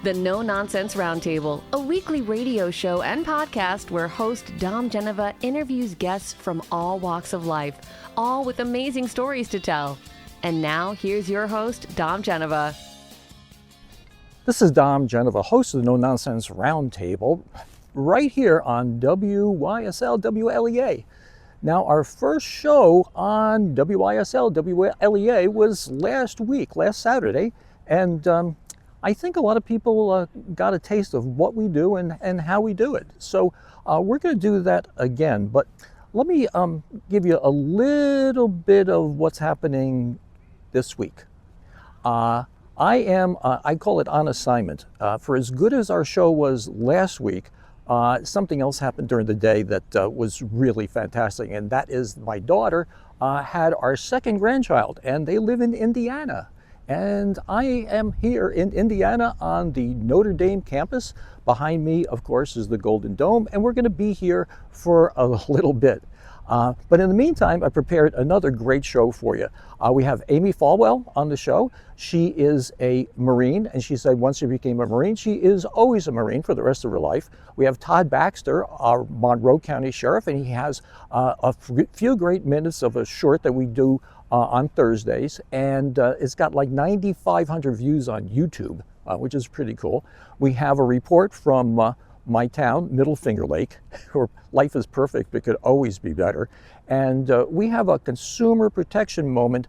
The No Nonsense Roundtable, a weekly radio show and podcast where host Dom Genova interviews guests from all walks of life, all with amazing stories to tell. And now, here's your host, Dom Genova. This is Dom Genova, host of the No Nonsense Roundtable, right here on WYSL WLEA. Now, our first show on WYSL WLEA was last Saturday, and I think a lot of people got a taste of what we do and how we do it. So we're going to do that again, but let me give you a little bit of what's happening this week. I call it on assignment. For as good as our show was last week, something else happened during the day that was really fantastic, and that is my daughter had our second grandchild, and they live in Indiana. And I am here in Indiana on the Notre Dame campus. Behind me, of course, is the Golden Dome, and we're going to be here for a little bit. But in the meantime, I prepared another great show for you. We have Amy Folwell on the show. She is a Marine, and she said once she became a Marine, she is always a Marine for the rest of her life. We have Todd Baxter, our Monroe County Sheriff, and he has a few great minutes of a short that we do on Thursdays, and it's got like 9,500 views on YouTube, which is pretty cool. We have a report from my town, Middle Finger Lake, where life is perfect but could always be better. And we have a consumer protection moment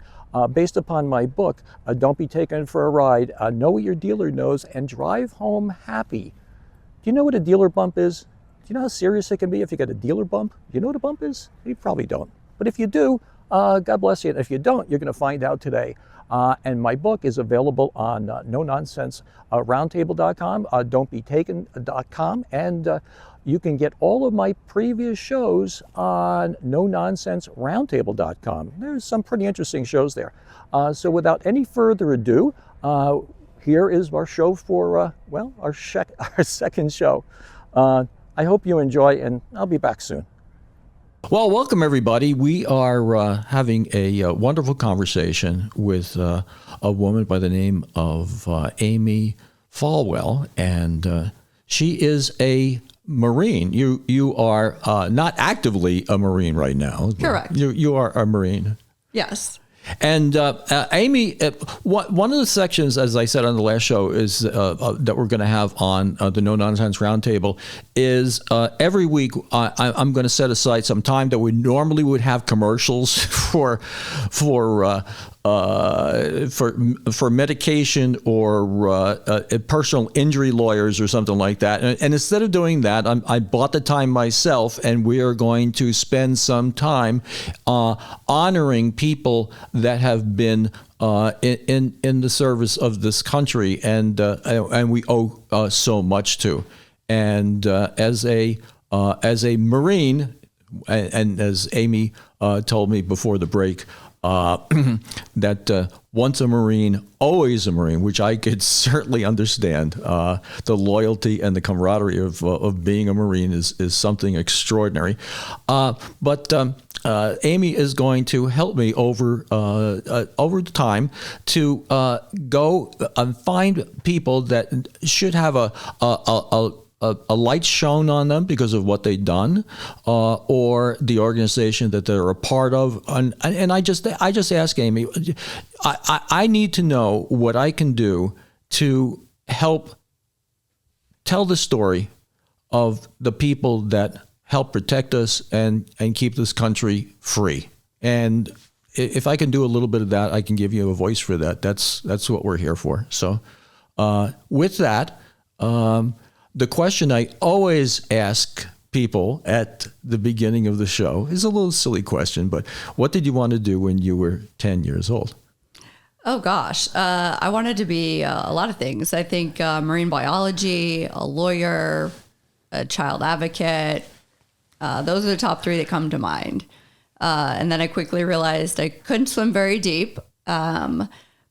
based upon my book, Don't Be Taken for a Ride, Know What Your Dealer Knows, and Drive Home Happy. Do you know what a dealer bump is? Do you know how serious it can be if you get a dealer bump? Do you know what a bump is? You probably don't. But if you do, God bless you. And if you don't, you're going to find out today. And my book is available on nononsenseroundtable.com, don'tbetaken.com, and you can get all of my previous shows on nononsenseroundtable.com. There's some pretty interesting shows there. So without any further ado, here is our show for, our second show. I hope you enjoy, and I'll be back soon. Well, welcome everybody. We are having a wonderful conversation with a woman by the name of Amy Folwell, and she is a Marine. You are not actively a Marine right now. Correct. You are a Marine. Yes. And Amy, one of the sections, as I said on the last show, is that we're going to have on the No Nonsense Roundtable is every week I'm going to set aside some time that we normally would have commercials for medication or personal injury lawyers or something like that. And instead of doing that, I bought the time myself, and we are going to spend some time honoring people that have been in the service of this country, and we owe so much to. And as a Marine, and as Amy told me before the break, that once a Marine, always a Marine, which I could certainly understand. The loyalty and the camaraderie of being a Marine is something extraordinary. But Amy is going to help me over the time to go and find people that should have a light shown on them because of what they've done, or the organization that they're a part of. And I just ask Amy, I need to know what I can do to help tell the story of the people that help protect us and keep this country free. And if I can do a little bit of that, I can give you a voice for that. That's what we're here for. So with that, the question I always ask people at the beginning of the show is a little silly question, but what did you want to do when you were 10 years old? Oh, gosh. I wanted to be a lot of things. I think marine biology, a lawyer, a child advocate. Those are the top three that come to mind. And then I quickly realized I couldn't swim very deep.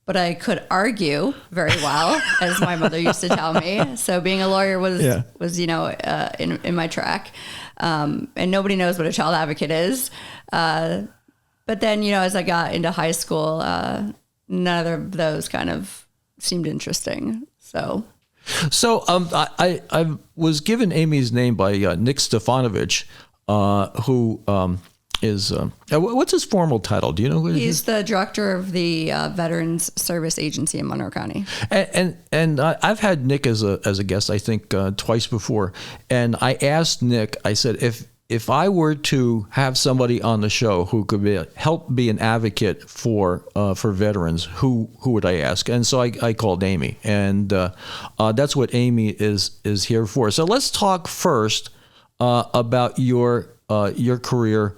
But I could argue very well, as my mother used to tell me. So being a lawyer was in my track. And nobody knows what a child advocate is. But then, as I got into high school, none of those kind of seemed interesting. So So I was given Amy's name by Nick Stefanovic, who is what's his formal title? Do you know who it is? He's the director of the Veterans Service Agency in Monroe County. And I've had Nick as a guest, I think, twice before. And I asked Nick, I said, if I were to have somebody on the show who could help be an advocate for veterans, who would I ask? And so I called Amy, and that's what Amy is here for. So let's talk first about your career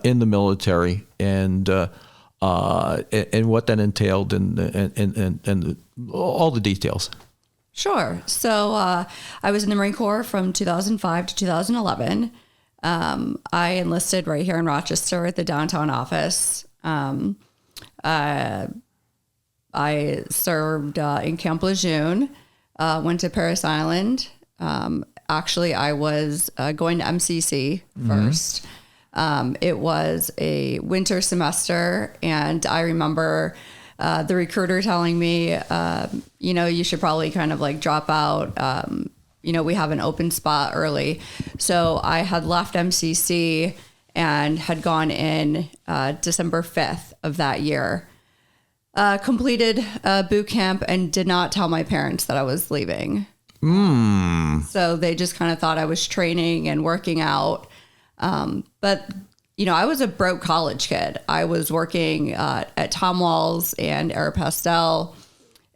in the military and what that entailed and all the details. Sure. So I was in the Marine Corps from 2005 to 2011. I enlisted right here in Rochester at the downtown office. I served in Camp Lejeune, went to Parris Island. Actually, I was going to MCC first. It was a winter semester, and I remember the recruiter telling me, you should probably kind of like drop out. We have an open spot early. So I had left MCC and had gone in December 5th of that year. Completed boot camp and did not tell my parents that I was leaving. So they just kind of thought I was training and working out. But I was a broke college kid. I was working at Tom Walls and Aeropostale,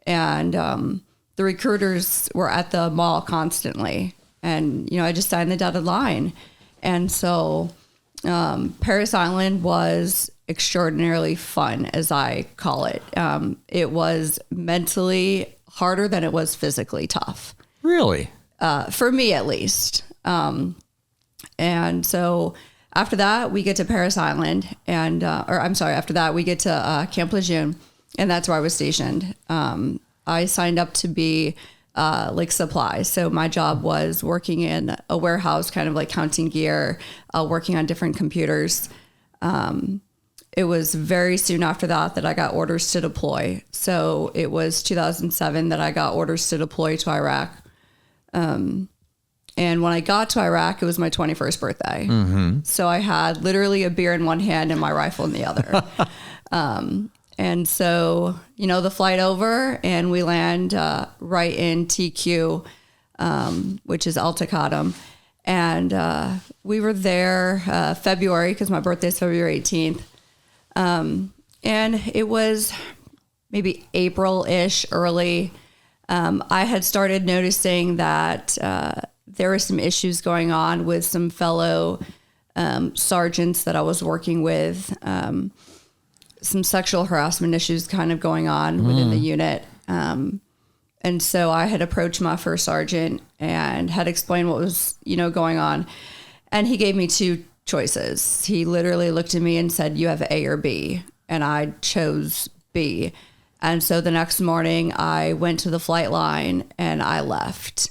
and the recruiters were at the mall constantly. And, I just signed the dotted line. And so Parris Island was extraordinarily fun, as I call it. It was mentally harder than it was physically tough. Really? For me, at least. And so after that, we get to Parris Island, and after that, we get to Camp Lejeune, and that's where I was stationed. I signed up to be like supply. So my job was working in a warehouse, kind of like counting gear, working on different computers. It was very soon after that I got orders to deploy. So it was 2007 that I got orders to deploy to Iraq. And when I got to Iraq, it was my 21st birthday. Mm-hmm. So I had literally a beer in one hand and my rifle in the other. And so, the flight over, and we land right in TQ, which is Al Taqaddum. And we were there February, because my birthday is February 18th. And it was maybe April-ish early. I had started noticing that there were some issues going on with some fellow sergeants that I was working with. Some sexual harassment issues kind of going on within the unit. And so I had approached my first sergeant and had explained what was, going on. And he gave me two choices. He literally looked at me and said, "You have A or B." And I chose B. And so the next morning I went to the flight line and I left.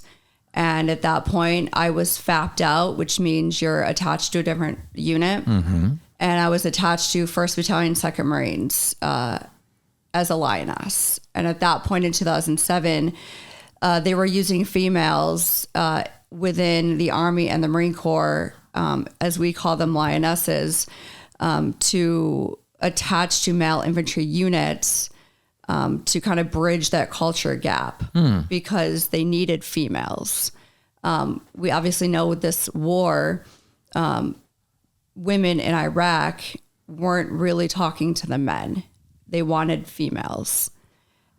And at that point I was FAP'd out, which means you're attached to a different unit. Mm-hmm. And I was attached to 1st Battalion, 2nd Marines as a Lioness. And at that point in 2007, they were using females within the Army and the Marine Corps, as we call them Lionesses, to attach to male infantry units to kind of bridge that culture gap because they needed females. We obviously know with this war, women in Iraq weren't really talking to the men. They wanted females.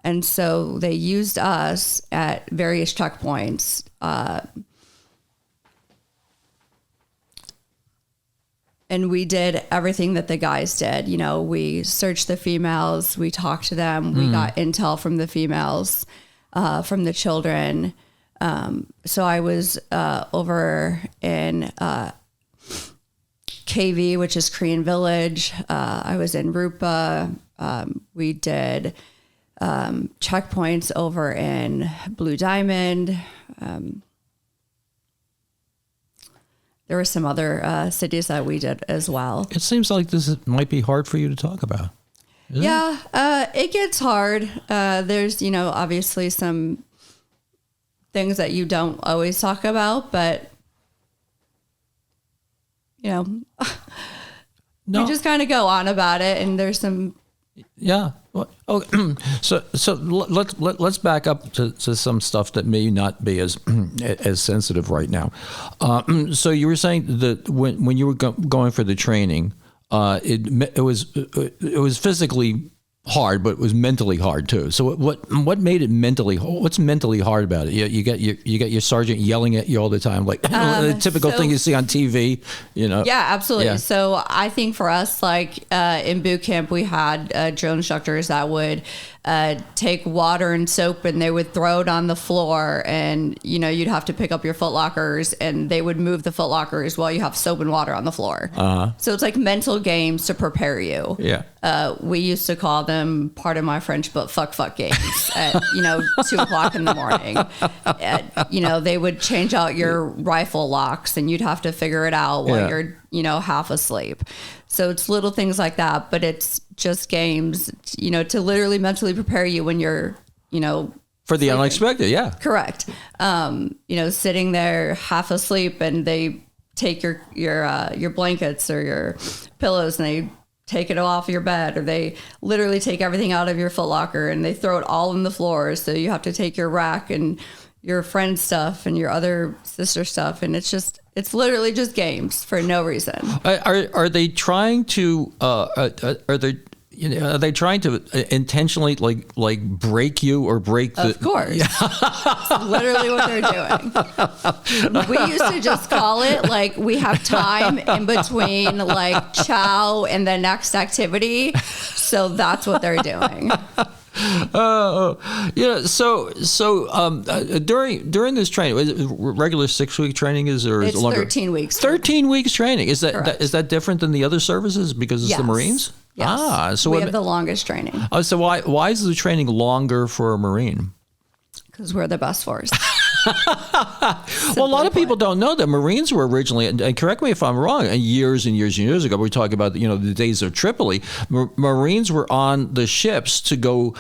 And so they used us at various checkpoints. And we did everything that the guys did. We searched the females, we talked to them, we got intel from the females, from the children. So I was over in KV, which is Korean Village. I was in Rupa. We did checkpoints over in Blue Diamond. There were some other cities that we did as well. It seems like this might be hard for you to talk about. It gets hard. There's, obviously some things that you don't always talk about, but you just kind of go on about it, and there's some. Yeah. Oh, so let's back up to some stuff that may not be as sensitive right now. So you were saying that when you were going for the training, it was physically hard, but it was mentally hard too. So what made it mentally? What's mentally hard about it? You got your sergeant yelling at you all the time, like the typical thing you see on TV. Yeah, absolutely. Yeah. So I think for us, like in boot camp, we had drill instructors that would take water and soap and they would throw it on the floor, and you'd have to pick up your foot lockers, and they would move the foot lockers while you have soap and water on the floor. So it's like mental games to prepare you. Yeah. We used to call them, pardon my French, but fuck games at 2:00 in the morning. They would change out your rifle locks, and you'd have to figure it out while you're half asleep. So it's little things like that, but it's just games, to literally mentally prepare you when you're, for the sleeping. unexpected. Yeah. Correct. Sitting there half asleep, and they take your blankets or your pillows, and they take it off your bed, or they literally take everything out of your foot locker and they throw it all on the floor. So you have to take your rack and your friend's stuff and your other sister stuff, and it's literally just games for no reason. Are they trying to are they trying to intentionally like break you or break the? Of course, That's literally what they're doing. We used to just call it like we have time in between like chow and the next activity, so that's what they're doing. During this training, is it regular 6-week training is it's longer? 13 weeks. 13 weeks training. Is Correct. that different than the other services because it's Yes. the Marines? Yes. So we have the longest training so why is the training longer for a Marine? because we're the best force. Well, a lot of people don't know that Marines were originally, and correct me if I'm wrong, years and years and years ago, we talk about the days of Tripoli. Marines were on the ships to go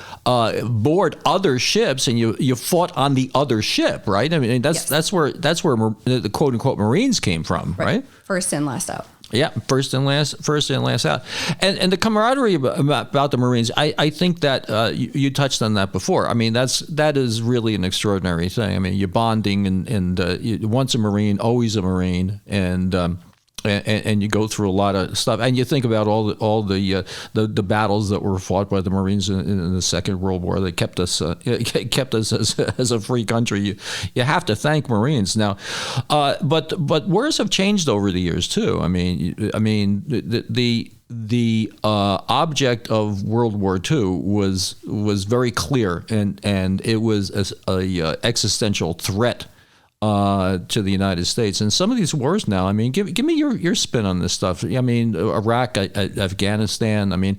board other ships, and you fought on the other ship, right? I mean, that's where the quote unquote Marines came from, right? First in, last out. Yeah, first in, last out, and the camaraderie about the Marines. I think that you touched on that before. I mean, that is really an extraordinary thing. I mean, you're bonding, and once a Marine, always a Marine, and you go through a lot of stuff, and you think about all the battles that were fought by the Marines in the Second World War. They kept us as a free country. You have to thank Marines now, but wars have changed over the years too. I mean the object of World War II was very clear, and it was a existential threat to the United States. And some of these wars now, I mean, give me your spin on this stuff. I mean, Iraq, Afghanistan. I mean,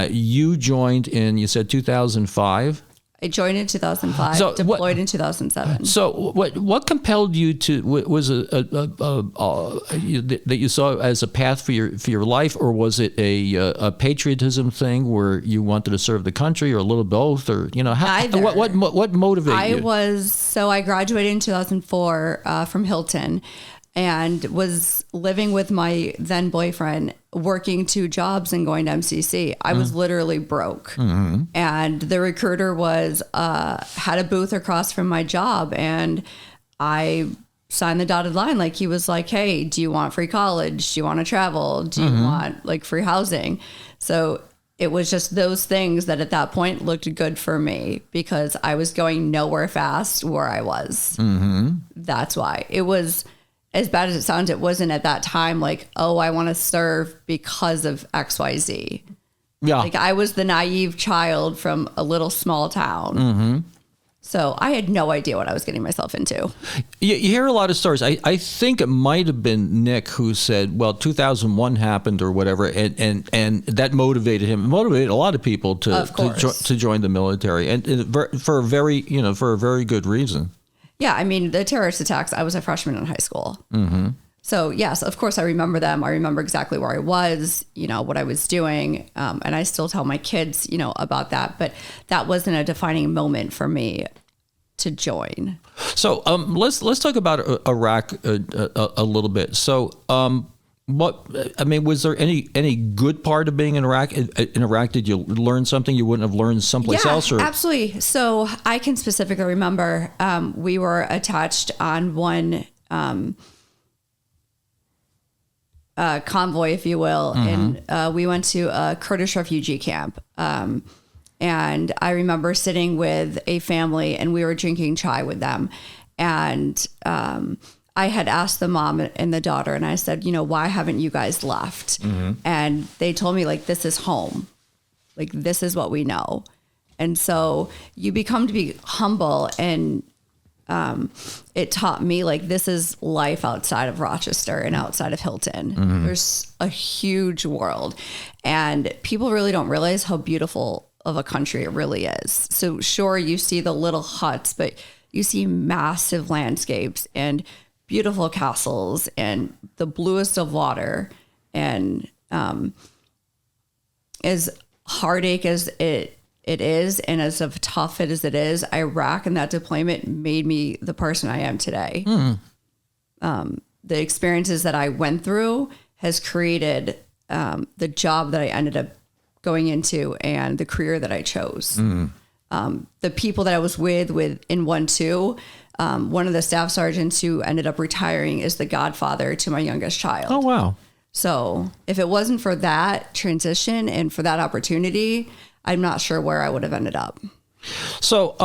you joined in, you said 2005. I joined in 2005, So deployed in 2007. So what compelled you to, was it that you saw as a path for your life, or was it a patriotism thing where you wanted to serve the country, or a little both, or Neither. what motivated you? I graduated in 2004 from Hilton, and was living with my then boyfriend, working 2 jobs and going to MCC. I was literally broke. Mm-hmm. And the recruiter had a booth across from my job, and I signed the dotted line. Like, he was like, hey, do you want free college? Do you want to travel? Do you want like free housing? So it was just those things that at that point looked good for me, because I was going nowhere fast where I was. Mm-hmm. That's why. It was, as bad as it sounds, it wasn't at that time like, oh, I want to serve because of XYZ. Yeah. Like, I was the naive child from a little small town. Mm-hmm. So I had no idea what I was getting myself into. You hear a lot of stories. I think it might have been Nick who said, well, 2001 happened or whatever, and that motivated him. It motivated a lot of people to join the military, and for a very good reason. Yeah, I mean, the terrorist attacks, I was a freshman in high school. Mm-hmm. So yes, of course I remember them. I remember exactly where I was, what I was doing. And I still tell my kids, about that. But that wasn't a defining moment for me to join. So let's talk about Iraq a little bit. So was there any good part of being in Iraq? In Iraq, did you learn something you wouldn't have learned someplace else? Or? Absolutely. So I can specifically remember we were attached on one convoy, if you will, and we went to a Kurdish refugee camp. And I remember sitting with a family, and we were drinking chai with them, and I had asked the mom and the daughter, and I said, why haven't you guys left? And they told me, like, this is home. Like, this is what we know. And so you become to be humble, and it taught me, like, this is life outside of Rochester and outside of Hilton. There's a huge world, and people really don't realize how beautiful of a country it really is. So sure, you see the little huts, but you see massive landscapes and beautiful castles and the bluest of water. And as heartache as it is, and as of tough as it is, Iraq and that deployment made me the person I am today. The experiences that I went through has created the job that I ended up going into and the career that I chose. The people that I was with in 1-2, one of the staff sergeants who ended up retiring is the godfather to my youngest child. Oh, wow. So if it wasn't for that transition and for that opportunity, I'm not sure where I would have ended up. So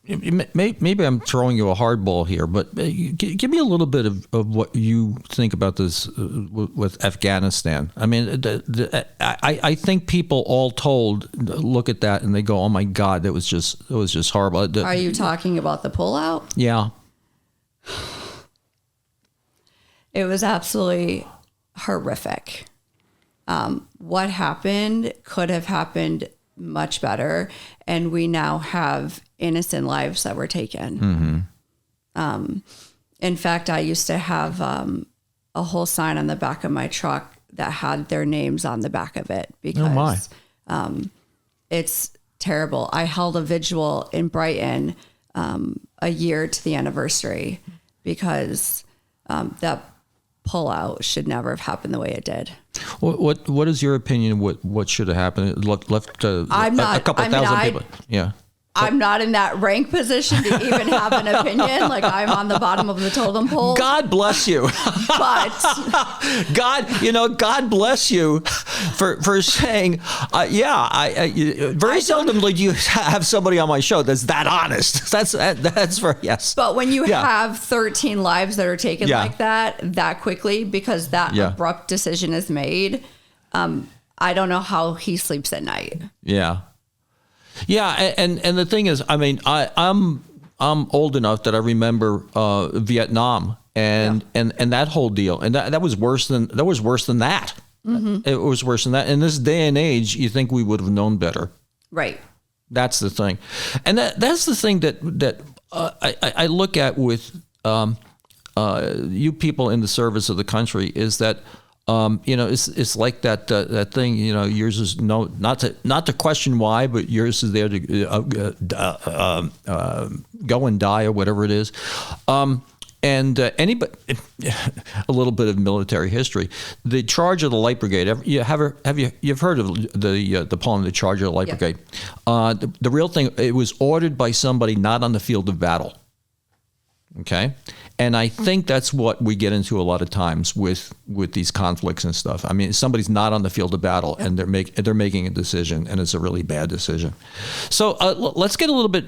maybe I'm throwing you a hardball here, but give me a little bit of what you think about this with Afghanistan. I mean, I think people all told look at that and they go, "Oh my God, it was just horrible." Are you talking about the pullout? Yeah. It was absolutely horrific. What happened could have happened much better, and we now have innocent lives that were taken. In fact, I used to have a whole sign on the back of my truck that had their names on the back of it because it's terrible. I held a vigil in Brighton a year to the anniversary because that pullout should never have happened the way it did. What is your opinion? What should have happened? Left a couple thousand people. Yeah. I'm not in that rank position to even have an opinion. Like, I'm on the bottom of the totem pole. God bless you. But God bless you for saying, very seldom do you have somebody on my show that's that honest. That's for yes. But when you have 13 lives that are taken like that quickly because that abrupt decision is made, I don't know how he sleeps at night. Yeah. Yeah, and the thing is, I mean, I'm old enough that I remember Vietnam and that whole deal, and that was worse than that. It was worse than that. In this day and age, you think we would have known better, right? That's the thing, and that's the thing that I look at with you people in the service of the country is that. It's like that thing. Yours is not to question why, but yours is there to go and die or whatever it is. Anybody, a little bit of military history. The Charge of the Light Brigade. You've heard of the poem, The Charge of the Light Brigade? The real thing. It was ordered by somebody not on the field of battle. Okay. And I think that's what we get into a lot of times with these conflicts and stuff. I mean, somebody's not on the field of battle and they're making a decision, and it's a really bad decision. So let's get a little bit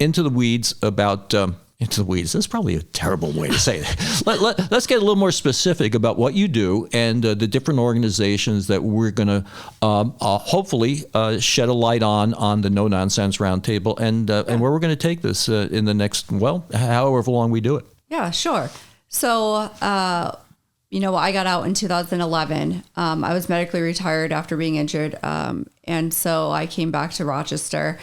into the weeds about into the weeds. That's probably a terrible way to say it. Let's get a little more specific about what you do and the different organizations that we're going to hopefully shed a light on the No Nonsense Roundtable and where we're going to take this in the next, however long we do it. Yeah, sure. So, I got out in 2011. I was medically retired after being injured. And so I came back to Rochester.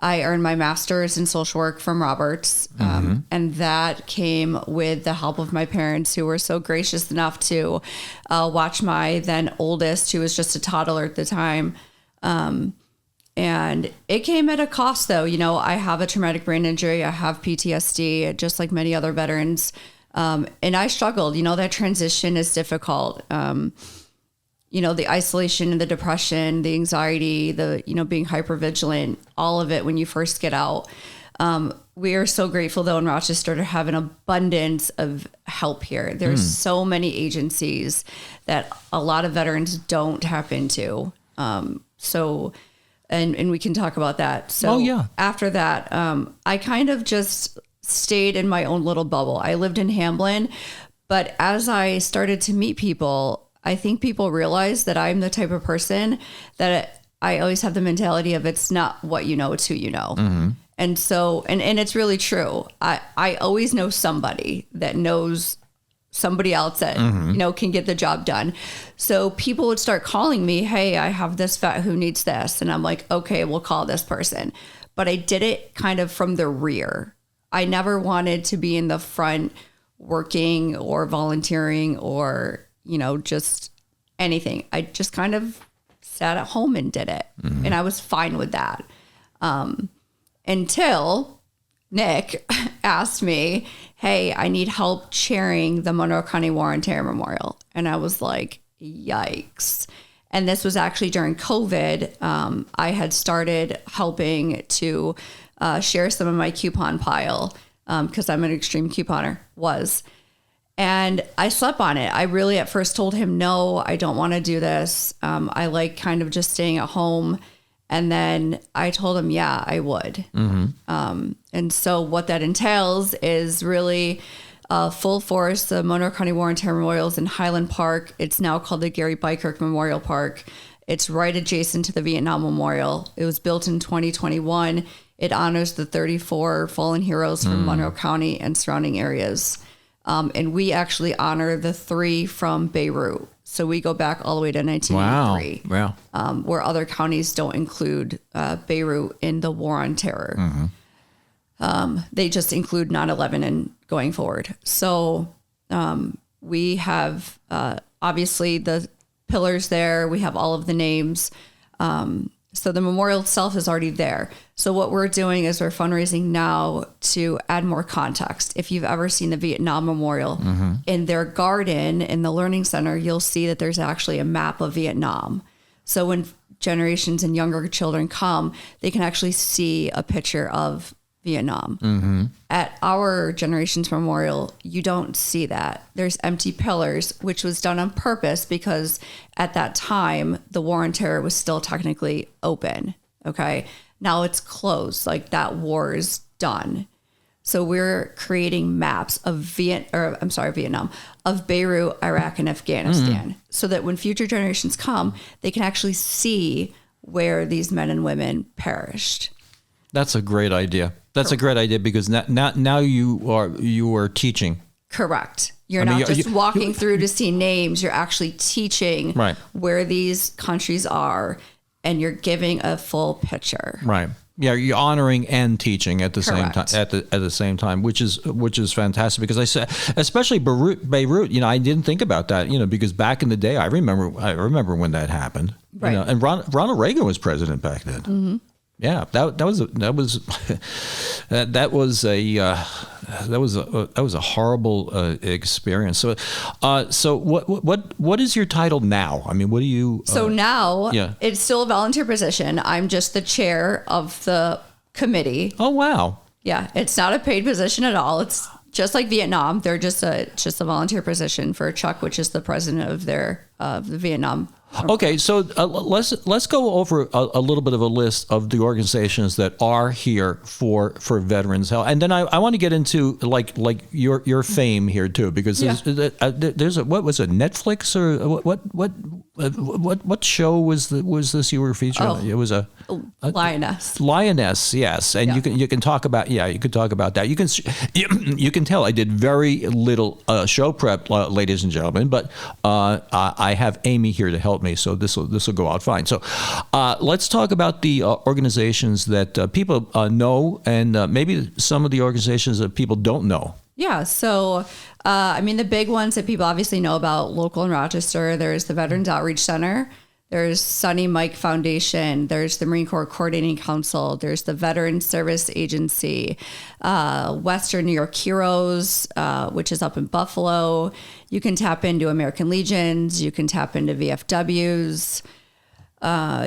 I earned my master's in social work from Roberts. And that came with the help of my parents, who were so gracious enough to watch my then oldest, who was just a toddler at the time, And it came at a cost, though. You know, I have a traumatic brain injury. I have PTSD, just like many other veterans. And I struggled. You know, that transition is difficult. You know, the isolation and the depression, the anxiety, the, you know, being hypervigilant, all of it when you first get out. We are so grateful, though, in Rochester to have an abundance of help here. There's so many agencies that a lot of veterans don't tap into. And we can talk about that. So after that, I kind of just stayed in my own little bubble. I lived in Hamblin, but as I started to meet people, I think people realize that I'm the type of person that I always have the mentality of it's not what you know, it's who you know. Mm-hmm. And so, and it's really true. I always know somebody that knows somebody else that, you know, can get the job done. So people would start calling me, hey, I have this vet who needs this. And I'm like, okay, we'll call this person. But I did it kind of from the rear. I never wanted to be in the front working or volunteering or, you know, just anything. I just kind of sat at home and did it. Mm-hmm. And I was fine with that. Until Nick asked me, hey, I need help chairing the Monroe County War on Terror Memorial. And I was like, yikes. And this was actually during COVID. I had started helping to share some of my coupon pile because I'm an extreme couponer, and I slept on it. I really at first told him, no, I don't want to do this. I like kind of just staying at home. And then I told him, yeah, I would. Mm-hmm. And so what that entails is really full force. The Monroe County War on Terror Memorial is in Highland Park. It's now called the Gary Bykirk Memorial Park. It's right adjacent to the Vietnam Memorial. It was built in 2021. It honors the 34 fallen heroes from Monroe County and surrounding areas. And we actually honor the 3 from Beirut. So we go back all the way to 1983. Wow. Where other counties don't include Beirut in the war on terror. Mm-hmm. They just include 9/11 and going forward. So we have obviously the pillars there. We have all of the names. So the memorial itself is already there. So what we're doing is we're fundraising now to add more context. If you've ever seen the Vietnam Memorial, in their garden in the Learning Center, you'll see that there's actually a map of Vietnam. So when generations and younger children come, they can actually see a picture of Vietnam. Mm-hmm. At our Generations Memorial, you don't see that. There's empty pillars, which was done on purpose because at that time, the war on terror was still technically open. Okay. Now it's closed. Like that war is done. So we're creating maps of Vietnam, of Beirut, Iraq, and Afghanistan, so that when future generations come, they can actually see where these men and women perished. That's a great idea. That's a great idea because now you are teaching. Correct. You're not just walking through to see names. You're actually teaching where these countries are, and you're giving a full picture. Right. Yeah, you're honoring and teaching at the same time. At the same time, which is fantastic because I said, especially Beirut. You know, I didn't think about that. You know, because back in the day, I remember when that happened. Right. You know, and Ronald Reagan was president back then. Mm-hmm. Yeah, that was a horrible experience. So what is your title now? I mean, what do you? So now, it's still a volunteer position. I'm just the chair of the committee. Oh wow! Yeah, it's not a paid position at all. It's just like Vietnam. They're just a volunteer position for Chuck, which is the president of the Vietnam. Okay, so let's go over a little bit of a list of the organizations that are here for Veterans Health, and then I want to get into like your fame here too, because there's what was it, Netflix or what show was this you were featured on? It was a Lioness, yes, and you can talk about that. You can tell I did very little show prep, ladies and gentlemen, but I have Amy here to help me, so this will go out fine. So let's talk about the organizations that people know, and maybe some of the organizations that people don't know. Yeah, so I mean the big ones that people obviously know about local in Rochester, there's the Veterans Outreach Center. There's Sonny Mike Foundation. There's the Marine Corps Coordinating Council. There's the Veteran Service Agency, Western New York Heroes, which is up in Buffalo. You can tap into American Legions. You can tap into VFWs.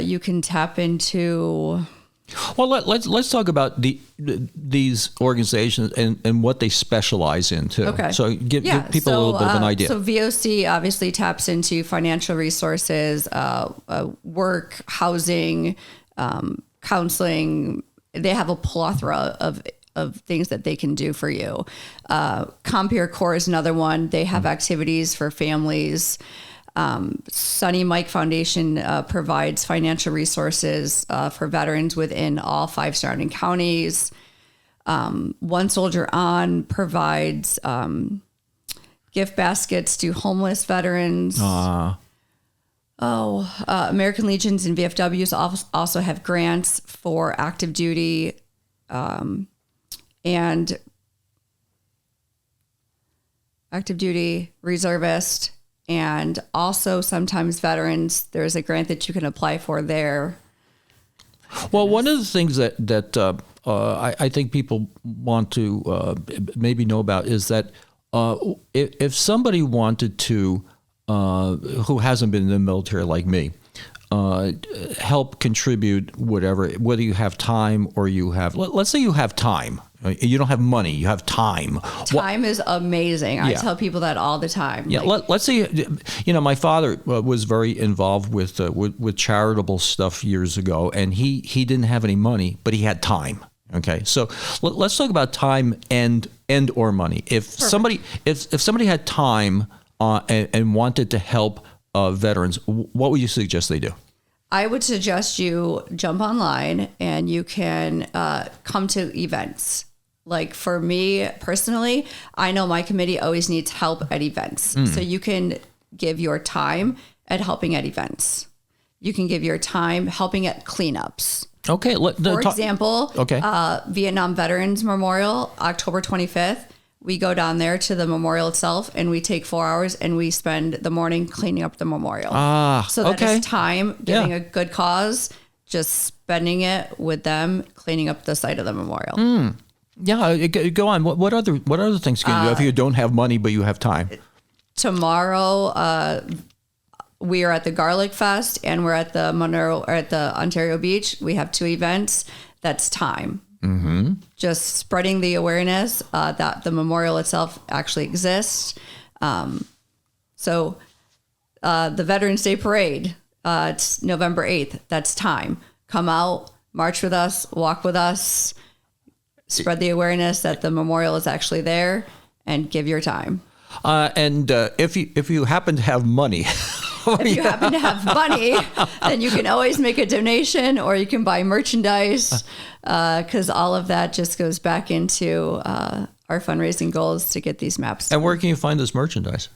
You can tap into... Well, let's talk about these organizations and what they specialize in too. Okay. So give people a little bit of an idea. So VOC obviously taps into financial resources, work, housing, counseling. They have a plethora of things that they can do for you. Compeer Corps is another one. They have activities for families. Sonny Mike Foundation provides financial resources for veterans within all 5 surrounding counties. One Soldier On provides gift baskets to homeless veterans. American Legions and VFWs also have grants for active duty and active duty reservist. And also sometimes veterans, there's a grant that you can apply for there. Well, one of the things that I think people want to maybe know about is that if somebody wanted to, who hasn't been in the military like me, help contribute whatever, whether you have time or you have, let's say you have time. You don't have money, you have time. Time is amazing. I tell people that all the time. Yeah, let's say, my father was very involved with charitable stuff years ago, and he didn't have any money, but he had time. Okay, so let's talk about time and or money. If somebody had time and wanted to help veterans, what would you suggest they do? I would suggest you jump online and you can come to events. Like for me personally, I know my committee always needs help at events. So you can give your time at helping at events. You can give your time helping at cleanups. Okay. For example, Vietnam Veterans Memorial, October 25th. We go down there to the memorial itself and we take 4 hours and we spend the morning cleaning up the memorial. So that is time giving a good cause, just spending it with them, cleaning up the site of the memorial. Yeah, go on. What other things can you do if you don't have money but you have time? Tomorrow, we are at the Garlic Fest and we're at the Ontario Beach. We have 2 events. That's time. Mm-hmm. Just spreading the awareness that the memorial itself actually exists. So the Veterans Day Parade, it's November 8th. That's time. Come out, march with us, walk with us, spread the awareness that the memorial is actually there, and give your time. And if you happen to have money... If you happen to have money, then you can always make a donation or you can buy merchandise because all of that just goes back into our fundraising goals to get these maps done. And where can you find this merchandise?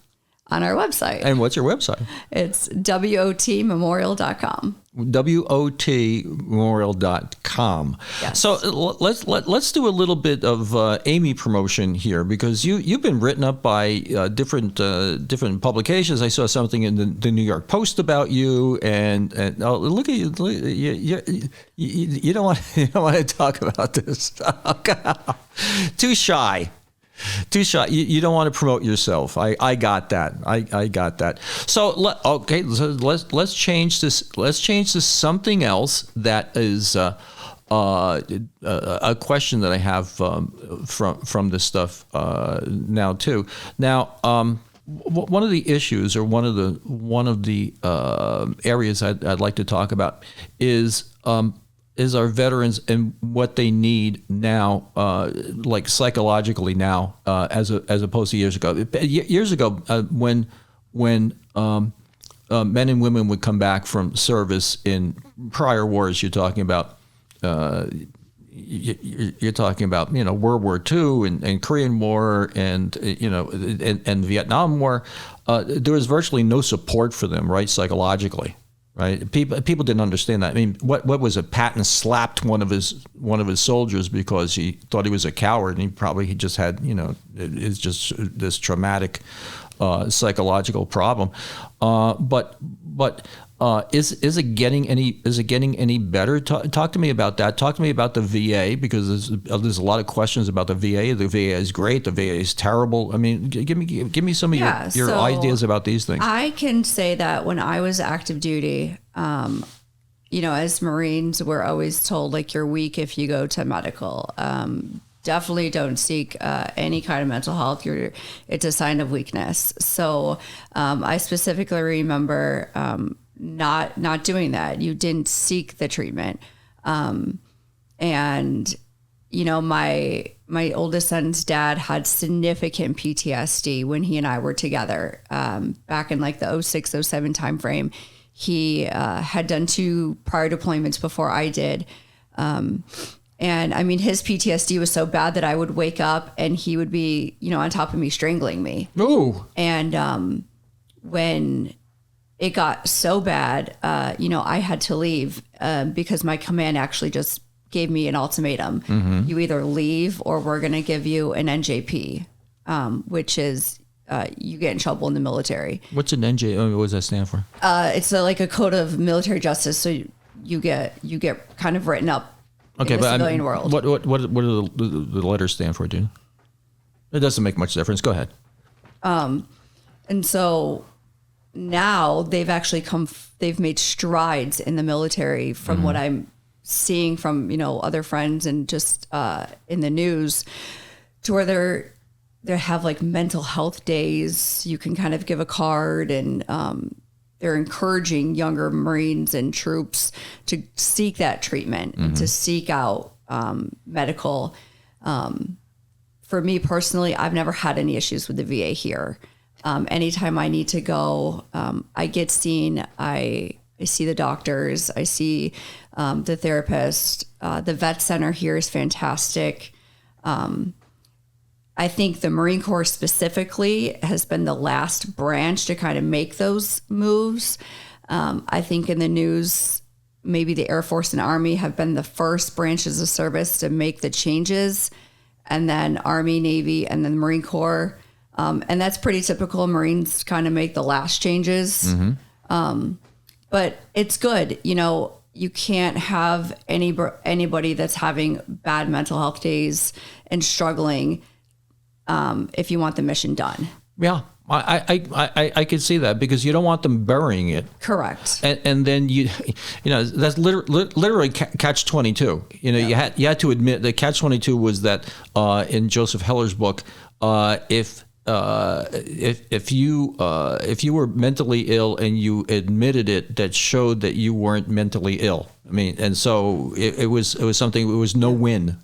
On our website. And what's your website? It's wotmemorial.com. wotmemorial.com. Yes. So let's do a little bit of Amy promotion here because you've been written up by different publications. I saw something in the New York Post about you, and look at you. You don't want to talk about this. Too shy. You don't want to promote yourself. I got that. I got that. So let's change this. Let's change to something else that is a question that I have from this stuff now too. Now, one of the issues or one of the areas I'd like to talk about is our veterans and what they need now, like psychologically now, as opposed to years ago. Years ago, when men and women would come back from service in prior wars, you're talking about World War II and Korean War and Vietnam War. There was virtually no support for them, right, psychologically. Right, people didn't understand that. I mean, what was it? Patton slapped one of his soldiers because he thought he was a coward, and he just had it's just this traumatic psychological problem. But Is it getting any better? Talk to me about that. Talk to me about the VA, because there's a lot of questions about the VA. The VA is great. The VA is terrible. I mean, give me some of your ideas about these things. I can say that when I was active duty, as Marines, we're always told like you're weak if you go to medical. Definitely don't seek any kind of mental health. It's a sign of weakness. So I specifically remember not doing that. You didn't seek the treatment. And my oldest son's dad had significant PTSD when he and I were together back in like the 06-07 timeframe. He had done 2 prior deployments before I did. And I mean, his PTSD was so bad that I would wake up and he would be, on top of me, strangling me. Ooh. And when it got so bad, I had to leave because my command actually just gave me an ultimatum. Mm-hmm. You either leave or we're going to give you an NJP, which is you get in trouble in the military. What's an NJ? What does that stand for? It's like a code of military justice. So you get kind of written up in the civilian world. What do the letters stand for, dude? It doesn't make much difference. Go ahead. And so now they've actually they've made strides in the military from what I'm seeing from, other friends and just in the news, to where they have like mental health days. You can kind of give a card, and they're encouraging younger Marines and troops to seek that treatment and to seek out medical. For me personally, I've never had any issues with the VA here. Anytime I need to go, I get seen. I see the doctors. I see the therapist. The vet center here is fantastic. I think the Marine Corps specifically has been the last branch to kind of make those moves. I think in the news, maybe the Air Force and Army have been the first branches of service to make the changes, and then Army, Navy, and then the Marine Corps. And that's pretty typical. Marines kind of make the last changes. But it's good. You can't have anybody that's having bad mental health days and struggling if you want the mission done. Yeah, I can see that, because you don't want them burying it. Correct. And then that's literally catch-22. You had to admit that catch-22 was that in Joseph Heller's book, if you were mentally ill and you admitted it, that showed that you weren't mentally ill. I mean, and so it was something. It was no win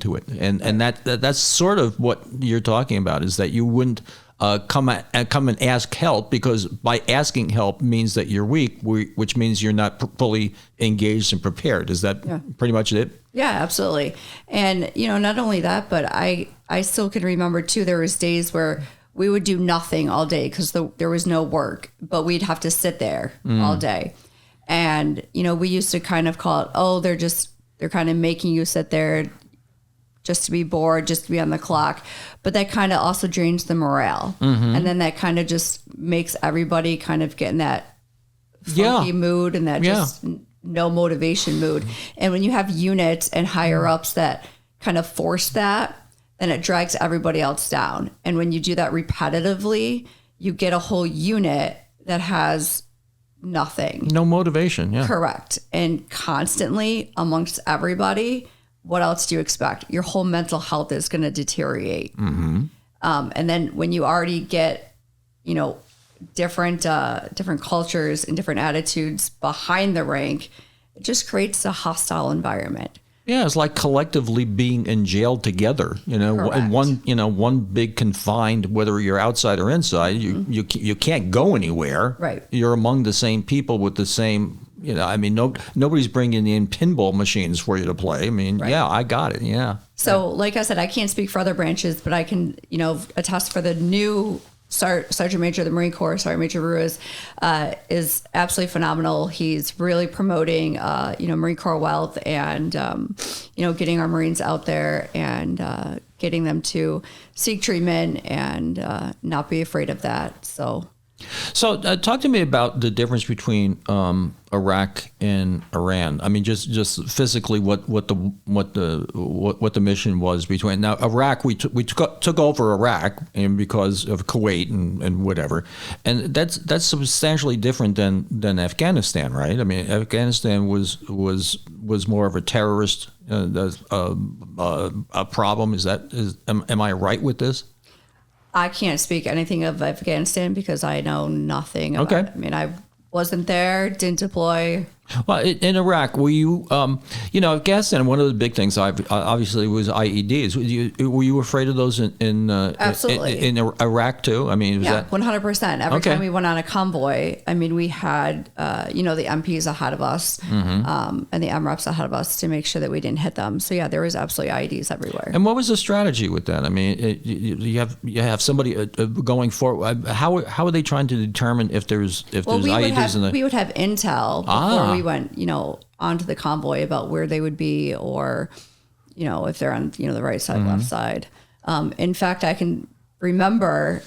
to it, and that's sort of what you're talking about, is that you wouldn't come and ask help, because by asking help means that you're weak, which means you're not fully engaged and prepared. Is that pretty much it? Yeah, absolutely. And not only that, but I still can remember too, there was days where we would do nothing all day because there was no work, but we'd have to sit there all day. And, we used to kind of call it, they're kind of making you sit there just to be bored, just to be on the clock. But that kind of also drains the morale. And then that kind of just makes everybody kind of get in that funky mood and that just no motivation mood. And when you have units and higher ups that kind of force that, then it drags everybody else down. And when you do that repetitively, you get a whole unit that has nothing. No motivation, yeah. Correct. And constantly amongst everybody, what else do you expect? Your whole mental health is going to deteriorate. And then when you already get, different cultures and different attitudes behind the rank, it just creates a hostile environment. Yeah, it's like collectively being in jail together, and one big confined, whether you're outside or inside, you can't go anywhere. Right. You're among the same people with the same, nobody's bringing in pinball machines for you to play. I mean, I got it. Yeah. So like I said, I can't speak for other branches, but I can, attest for the new Sergeant Major of the Marine Corps, Sergeant Major Ruiz, is absolutely phenomenal. He's really promoting, Marine Corps wealth and, getting our Marines out there and getting them to seek treatment and not be afraid of that. So So talk to me about the difference between Iraq and Iran. I mean, just physically, what the mission was between. Now, Iraq, we took over Iraq, and because of Kuwait and whatever, and that's substantially different than Afghanistan, right? I mean, Afghanistan was more of a terrorist a problem. Am I right with this? I can't speak anything of Afghanistan because I know nothing about it. I mean, I wasn't there, didn't deploy. Well, in Iraq, were you, Afghanistan, one of the big things obviously was IEDs. Were you afraid of those Absolutely. in Iraq too? I mean, 100%. Every time we went on a convoy, I mean, we had, the MPs ahead of us and the MREPs ahead of us to make sure that we didn't hit them. So yeah, there was absolutely IEDs everywhere. And what was the strategy with that? I mean, you have somebody going forward. How are they trying to determine if there's IEDs we would have intel before we went, onto the convoy about where they would be, or, if they're on, the right side, left side. In fact, I can remember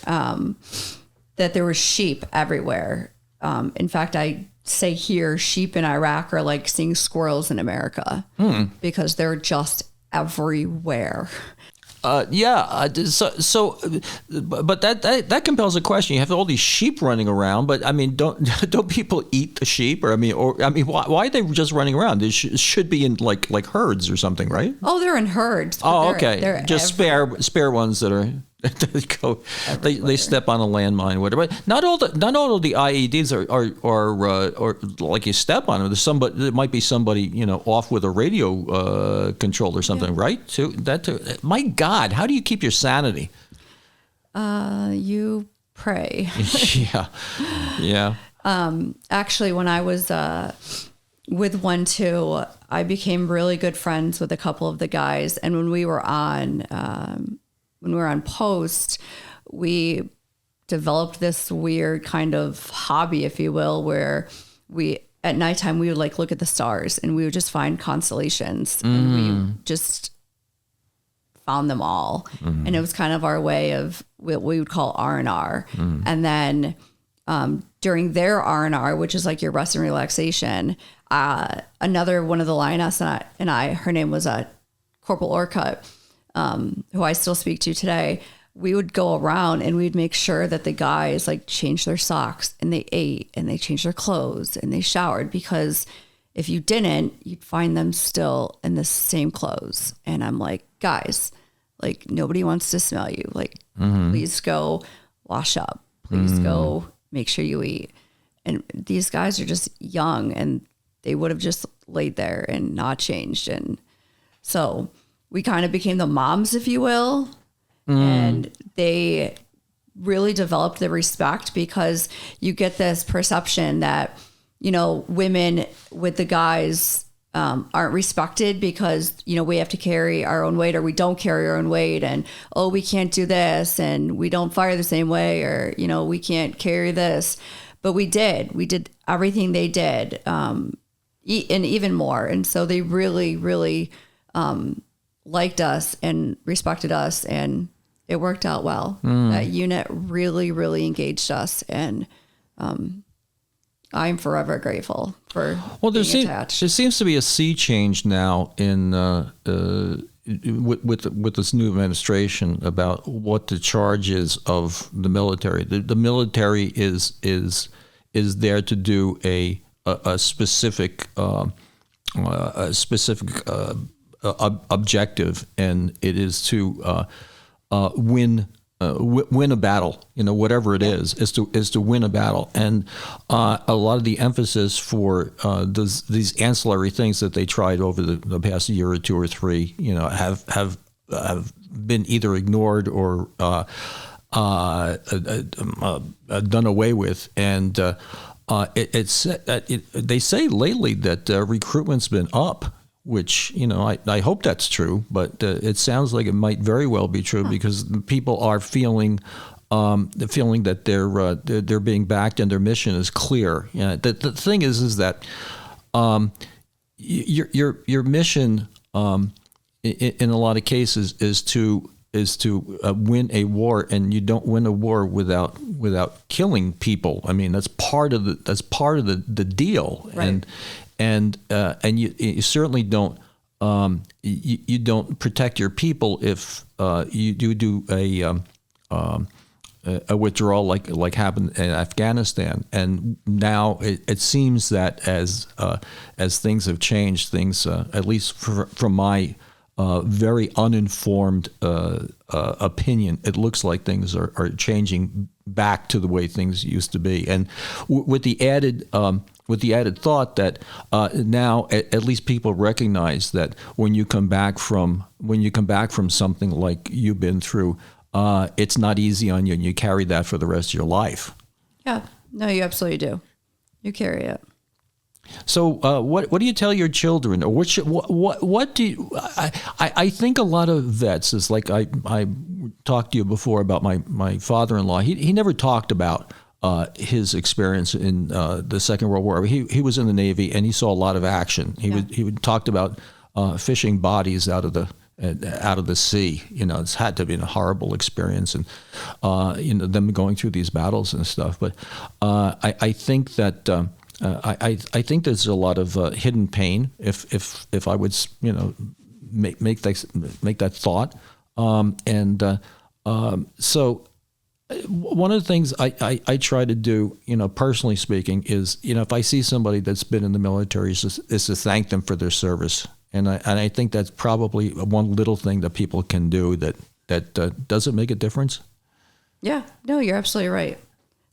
that there were sheep everywhere. In fact, I say here, sheep in Iraq are like seeing squirrels in America because they're just everywhere. But that compels a question. You have all these sheep running around, but I mean, don't people eat the sheep? Or why are they just running around? They should be in like herds or something, right? Oh, they're in herds. Oh, okay. They're just spare ones that are. They step on a landmine, whatever. Not all of the IEDs are like you step on them. There might be somebody off with a radio control or something, right? My God, how do you keep your sanity? You pray. Yeah. Actually, when I was with 1-2, I became really good friends with a couple of the guys, and when we were on post, we developed this weird kind of hobby, if you will, where at nighttime we would look at the stars and we would just find constellations and we just found them all. And it was kind of our way of what we would call R&R. And then during their R&R, which is like your rest and relaxation, another one of the Lioness and I, her name was Corporal Orcutt, who I still speak to today, we would go around and we'd make sure that the guys changed their socks and they ate and they changed their clothes and they showered, because if you didn't, you'd find them still in the same clothes. And I'm like, guys, nobody wants to smell you. Please go wash up. Please go make sure you eat. And these guys are just young and they would have just laid there and not changed. And so we kind of became the moms, if you will, and they really developed the respect, because you get this perception that, women with the guys aren't respected because, we have to carry our own weight, or we don't carry our own weight, and, oh, we can't do this, and we don't fire the same way, or, we can't carry this. But we did everything they did, and even more. And so they really, really, liked us and respected us, and it worked out well. That unit really, really engaged us, and I'm forever grateful for being attached. There seems to be a sea change now in with this new administration about what the charge is of the military. The military is there to do a specific objective, and it is to win a battle. Whatever it is to win a battle. And a lot of the emphasis for these ancillary things that they tried over the past year or two or three, have been either ignored or done away with. And they say lately that recruitment's been up, which, I hope that's true, but it sounds like it might very well be true, because people are feeling that they're being backed and their mission is clear. The thing is that your mission in a lot of cases is to win a war, and you don't win a war without without killing people. I mean, that's part of the deal. Right. And you certainly don't you don't protect your people if you do a withdrawal like happened in Afghanistan. And now it seems that as things have changed, things at least from my very uninformed opinion, it looks like things are changing back to the way things used to be. And with the added thought that now at least people recognize that when you come back from something like you've been through, it's not easy on you, and you carry that for the rest of your life. Yeah, no, you absolutely do. You carry it. So, what do you tell your children, or what do you? I think a lot of vets is like I talked to you before about my father-in-law. He never talked about his experience in the Second World War. He was in the Navy and he saw a lot of action. He would talked about fishing bodies out of the sea. You know, it's had to be a horrible experience, and them going through these battles and stuff. But I think that I think there's a lot of hidden pain if I would make that thought, so. One of the things I try to do, personally speaking, is, if I see somebody that's been in the military, is to thank them for their service. And I think that's probably one little thing that people can do that doesn't make a difference. Yeah, no, you're absolutely right.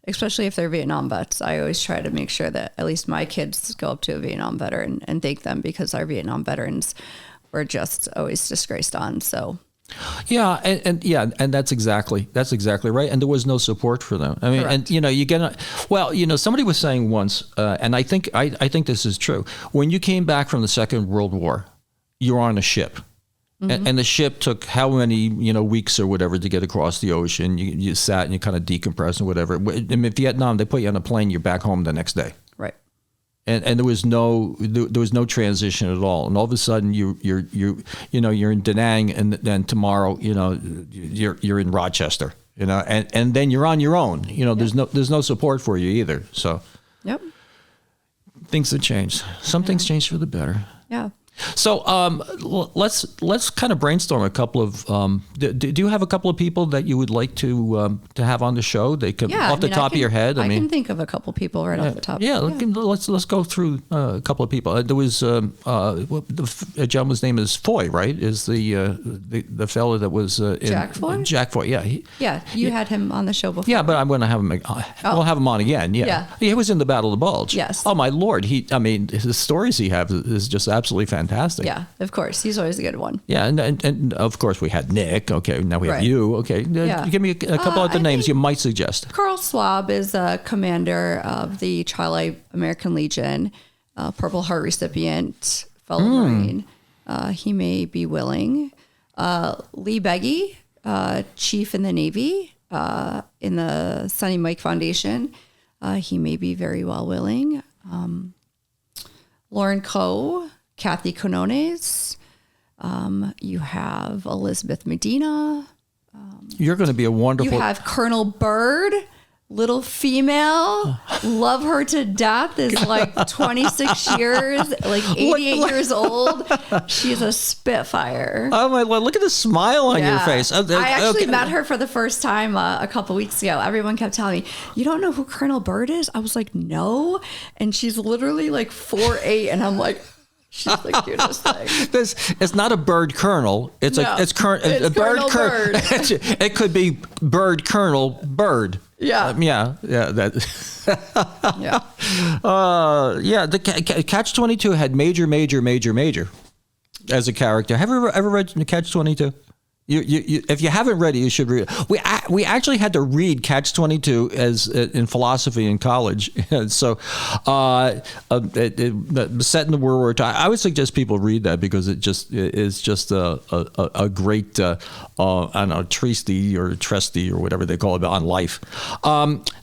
Especially if they're Vietnam vets. I always try to make sure that at least my kids go up to a Vietnam veteran and thank them, because our Vietnam veterans were just always disgraced on. So. Yeah, and that's exactly right. And there was no support for them. I mean, correct. And somebody was saying once, and I think this is true. When you came back from the Second World War, you were on a ship, mm-hmm. and the ship took how many weeks or whatever to get across the ocean. You sat and you kind of decompressed and whatever. In Vietnam, they put you on a plane, you're back home the next day. Right. And there was no transition at all, and all of a sudden you're in Da Nang, and then tomorrow you're in Rochester, and then you're on your own. Yep. There's no support for you either. So, yep, things have changed. Some things changed for the better. Yeah. So let's kind of brainstorm a couple of. Do you have a couple of people that you would like to have on the show? They come off the top of your head. I can think of a couple people right off the top. Yeah, let's go through a couple of people. There was the gentleman's name is Foy, right? Is the fellow that was Jack Foy? Jack Foy, yeah. You had him on the show before. Yeah, but I'm going to have him. We'll have him on again. Yeah. He was in the Battle of the Bulge. Yes. Oh my Lord, the stories he has is just absolutely fantastic. Yeah, of course. He's always a good one. Yeah, and of course we had Nick. Okay, now we have you. Okay, give me a couple other names you might suggest. Carl Schwab is a commander of the Tri American Legion, Purple Heart recipient, fellow Marine. He may be willing. Lee Beggy, chief in the Navy, in the Sonny Mike Foundation. He may be very well willing. Lauren Coe, Kathy Conones, you have Elizabeth Medina. You're going to be a wonderful... You have Colonel Bird, little female, love her to death, is like 26 years, like 88 years old. She's a spitfire. Oh my Lord, look at the smile on your face. I actually met her for the first time a couple weeks ago. Everyone kept telling me, you don't know who Colonel Bird is? I was like, no. And she's literally like 4'8", and I'm like... She's the cutest thing. It's not a bird colonel. It's a bird colonel. It could be bird colonel bird. Yeah. The Catch-22 had major as a character. Have you ever read the Catch-22? If you haven't read it, you should read it. We actually had to read Catch-22 as in philosophy in college. So, set in the World War II. I would suggest people read that because it is just a great, I don't know, treatise or whatever they call it on life.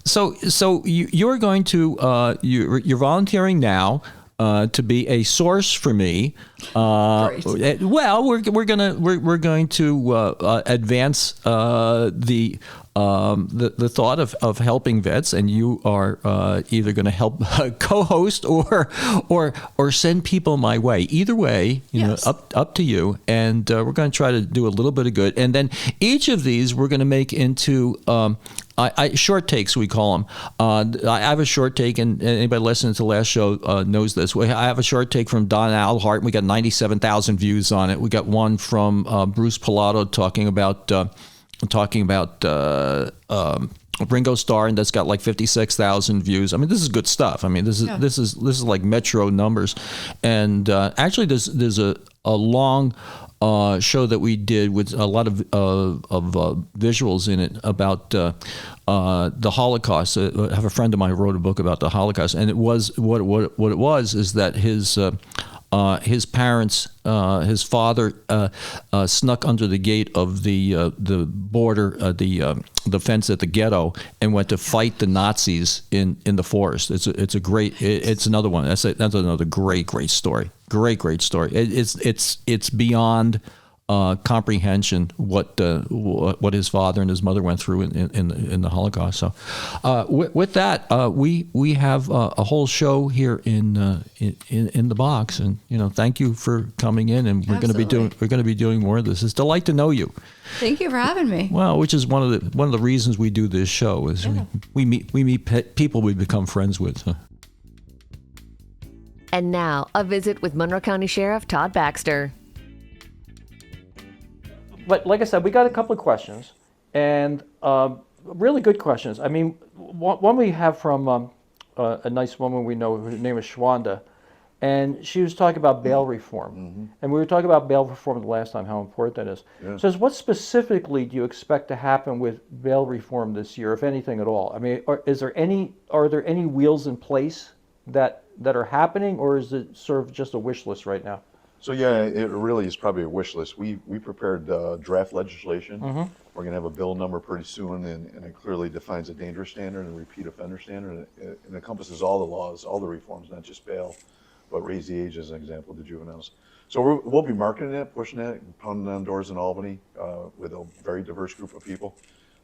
So you're going to you're volunteering now to be a source for me Great. Well, we're going to advance the thought of helping vets, and you are either going to help co-host or send people my way. Either way, Yes. up to you. And we're going to try to do a little bit of good, and then each of these we're going to make into short takes, we call them. I have a short take, and anybody listening to the last show knows this. I have a short take from Don Alhart, and we got 97,000 views on it. We got one from Bruce Pilato talking about Ringo Starr, and that's got like 56,000 views. I mean, this is good stuff. I mean, this is like Metro numbers. And actually, there's a long show that we did with a lot of visuals in it about the Holocaust. I have a friend of mine who wrote a book about the Holocaust, and it was what it was is that his parents, his father, snuck under the gate of the border, the fence at the ghetto, and went to fight the Nazis in the forest. It's another one. That's another great story. Great story. It's beyond comprehension what his father and his mother went through in the Holocaust. So, with that, we have a whole show here in the box, and thank you for coming in, and we're going to be doing more of this. It's a delight to know you. Thank you for having me. Well, which is one of the reasons we do this show is we meet people we become friends with. And now, a visit with Monroe County Sheriff Todd Baxter. But like I said, we got a couple of questions, and really good questions. I mean, one we have from a nice woman we know, her name is Shwanda, and she was talking about bail reform. And we were talking about bail reform the last time, how important that is. Yeah. So what specifically do you expect to happen with bail reform this year, if anything at all? I mean, are there any wheels in place that are happening, or is it sort of just a wish list right now? So yeah, it really is probably a wish list. We prepared draft legislation. We're going to have a bill number pretty soon, and it clearly defines a dangerous standard and a repeat offender standard. It encompasses all the laws, all the reforms, not just bail, but raise the age as an example to juveniles. So we'll be marketing that, pushing that, pounding on doors in Albany with a very diverse group of people.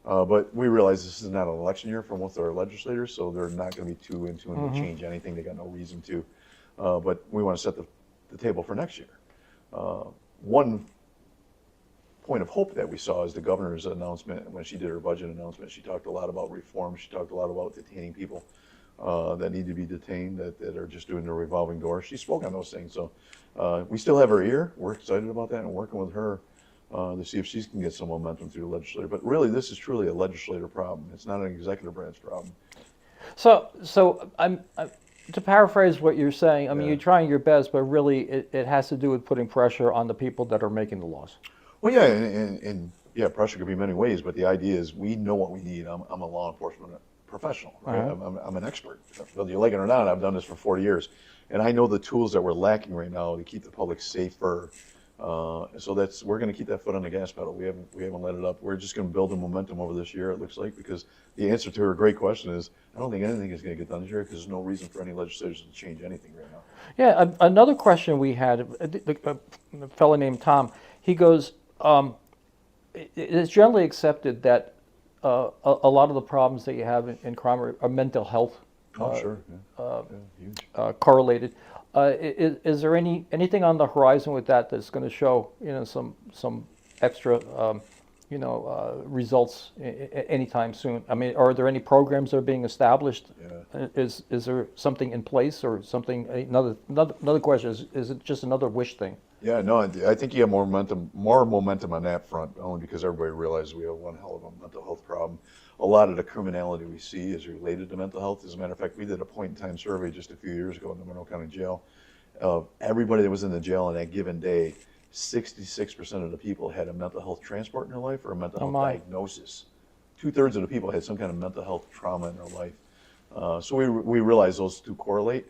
But we realize this is not an election year for most of our legislators, so they're not going to be too in tune to change anything. They got no reason to. But we want to set the table for next year. One point of hope that we saw is the governor's announcement. When she did her budget announcement, she talked a lot about reform. She talked a lot about detaining people that need to be detained, that are just doing the revolving door. She spoke on those things. So we still have her ear. We're excited about that and working with her to see if she can get some momentum through the legislature. But really, this is truly a legislative problem. It's not an executive branch problem. So I'm to paraphrase what you're saying, I mean, Yeah. you're trying your best, but really it has to do with putting pressure on the people that are making the laws. Well, yeah, and yeah, pressure could be many ways, but the idea is we know what we need. I'm a law enforcement professional, right? I'm an expert. Whether you like it or not, I've done this for 40 years. And I know the tools that we're lacking right now to keep the public safer. So we're going to keep that foot on the gas pedal. We haven't let it up. We're just going to build the momentum over this year, it looks like, because the answer to her great question is, I don't think anything is going to get done this year because there's no reason for any legislators to change anything right now. Yeah, another question we had, a fellow named Tom, he goes, it's generally accepted that a lot of the problems that you have in crime are mental health Sure. Yeah. Huge. correlated. Is there anything on the horizon with that that's going to show some extra results anytime soon? I mean, are there any programs that are being established? Yeah. Is there something in place or something? Another question is it just another wish thing? Yeah, no, I think you have more momentum on that front, only because everybody realizes we have one hell of a mental health problem. A lot of the criminality we see is related to mental health. As a matter of fact, we did a point-in-time survey just a few years ago in the Monroe County Jail. Of everybody that was in the jail on that given day, 66% of the people had a mental health transport in their life or a mental health diagnosis. 2/3 of the people had some kind of mental health trauma in their life. So we realize those two correlate,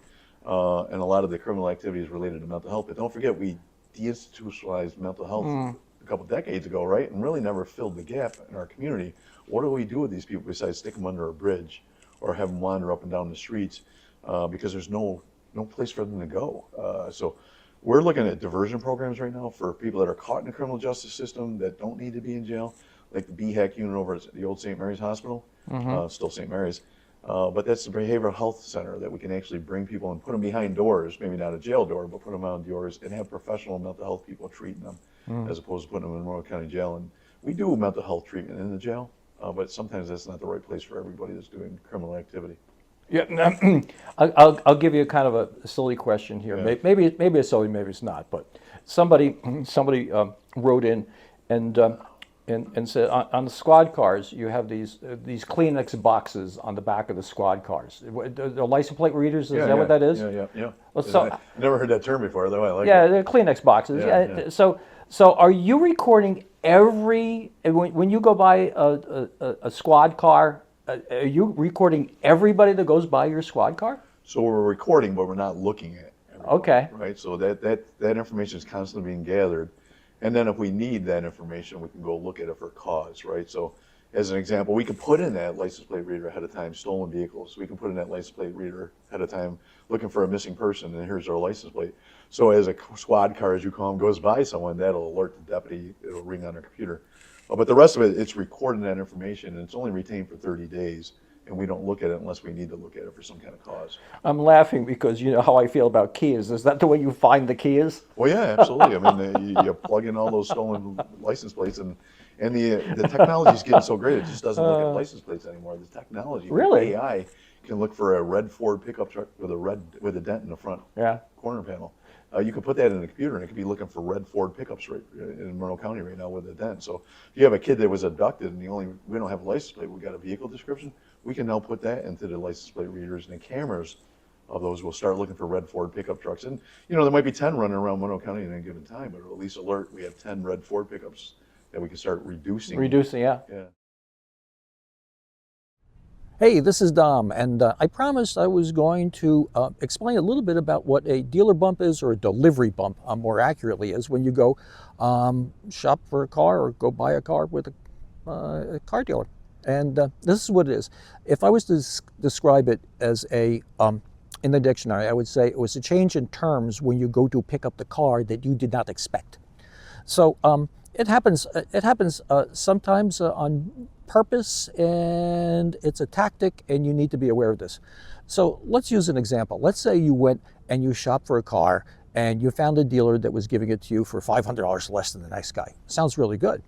and a lot of the criminal activity is related to mental health. But don't forget, we deinstitutionalized mental health a couple decades ago, right? And really never filled the gap in our community. What do we do with these people besides stick them under a bridge or have them wander up and down the streets because there's no place for them to go. So We're looking at diversion programs right now for people that are caught in the criminal justice system that don't need to be in jail, like the BHAC unit over at the old St. Mary's Hospital, still St. Mary's. But that's the behavioral health center that we can actually bring people and put them behind doors, maybe not a jail door, but put them behind doors and have professional mental health people treating them as opposed to putting them in Monroe County Jail. And we do mental health treatment in the jail, but sometimes that's not the right place for everybody that's doing criminal activity. Yeah, I'll give you kind of a silly question here. Yeah. Maybe it's silly, maybe it's not. But somebody wrote in and said on the squad cars you have these Kleenex boxes on the back of the squad cars. The license plate readers, is that what that is? Yeah. Well, so I never heard that term before, though. I like yeah, it. they're Kleenex boxes. Yeah. So are you recording when you go by a squad car? Are you recording everybody that goes by your squad car? So we're recording, but we're not looking at everybody, Okay. right? So that information is constantly being gathered. And then if we need that information, we can go look at it for cause, right? So as an example, we can put in that license plate reader ahead of time, stolen vehicles. We can put in that license plate reader ahead of time, looking for a missing person, and here's our license plate. So as a squad car, as you call them, goes by someone, that'll alert the deputy, it'll ring on their computer. But the rest of it, it's recording that information, and it's only retained for 30 days, and we don't look at it unless we need to look at it for some kind of cause. I'm laughing because you know how I feel about keys. Is that the way you find the keys? Well, yeah, absolutely. I mean, you plug in all those stolen license plates, and the technology is getting so great, it just doesn't look at license plates anymore. The technology, Really? AI, can look for a red Ford pickup truck with a dent in the front corner panel. You can put that in the computer, and it could be looking for red Ford pickups right in Monroe County right now with a dent. So if you have a kid that was abducted and we don't have a license plate, we got a vehicle description, we can now put that into the license plate readers, and the cameras of those will start looking for red Ford pickup trucks. And there might be 10 running around Monroe County at any given time, but it'll at least alert we have 10 red Ford pickups that we can start reducing. Yeah. Yeah. Hey, this is Dom, and I promised I was going to explain a little bit about what a dealer bump is, or a delivery bump, more accurately, is when you go shop for a car or go buy a car with a car dealer. And this is what it is. If I was to describe it as in the dictionary, I would say it was a change in terms when you go to pick up the car that you did not expect. So it happens sometimes on purpose, and it's a tactic, and you need to be aware of this. So let's use an example. Let's say you went and you shopped for a car and you found a dealer that was giving it to you for $500 less than the next guy. Sounds really good.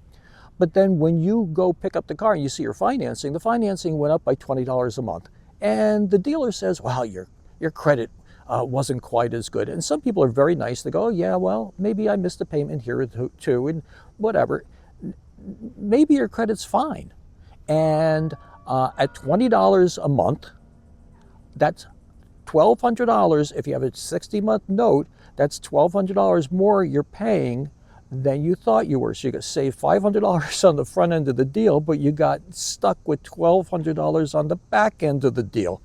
But then when you go pick up the car and you see your financing, the financing went up by $20 a month. And the dealer says, well, your credit wasn't quite as good. And some people are very nice. They go, oh, yeah, well, maybe I missed a payment here too, and whatever. Maybe your credit's fine. And at $20 a month, that's $1,200. If you have a 60-month note, that's $1,200 more you're paying than you thought you were. So you got saved $500 on the front end of the deal, but you got stuck with $1,200 on the back end of the deal.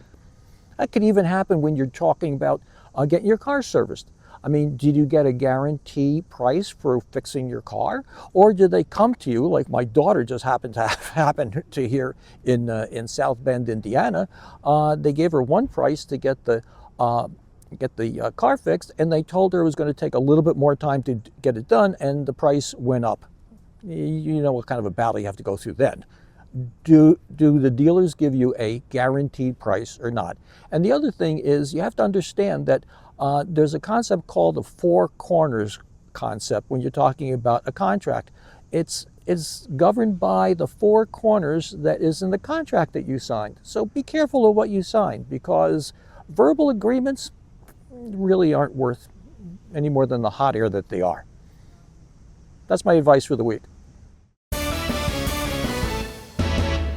That could even happen when you're talking about getting your car serviced. I mean, did you get a guarantee price for fixing your car? Or did they come to you, like my daughter just happened to here in South Bend, Indiana? They gave her one price to get the car fixed, and they told her it was going to take a little bit more time to get it done, and the price went up. You know what kind of a battle you have to go through then. Do the dealers give you a guaranteed price or not? And the other thing is, you have to understand that there's a concept called the four corners concept when you're talking about a contract. It's governed by the four corners that is in the contract that you signed. So be careful of what you sign, because verbal agreements really aren't worth any more than the hot air that they are. That's my advice for the week.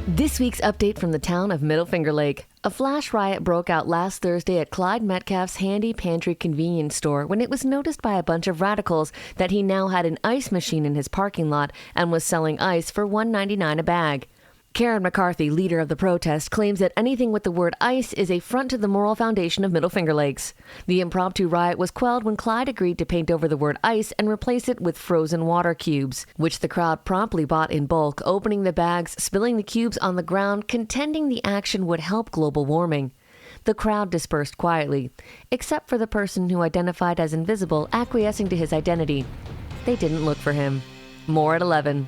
This week's update from the town of Middle Finger Lake. A flash riot broke out last Thursday at Clyde Metcalf's Handy Pantry convenience store when it was noticed by a bunch of radicals that he now had an ice machine in his parking lot and was selling ice for $1.99 a bag. Karen McCarthy, leader of the protest, claims that anything with the word ice is a front to the moral foundation of Middle Finger Lakes. The impromptu riot was quelled when Clyde agreed to paint over the word ice and replace it with frozen water cubes, which the crowd promptly bought in bulk, opening the bags, spilling the cubes on the ground, contending the action would help global warming. The crowd dispersed quietly, except for the person who identified as invisible acquiescing to his identity. They didn't look for him. More at 11.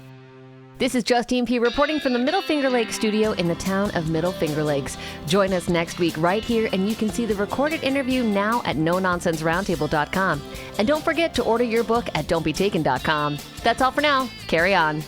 This is Justine P. reporting from the Middle Finger Lakes studio in the town of Middle Finger Lakes. Join us next week right here, and you can see the recorded interview now at nononsenseroundtable.com. And don't forget to order your book at don'tbetaken.com. That's all for now. Carry on.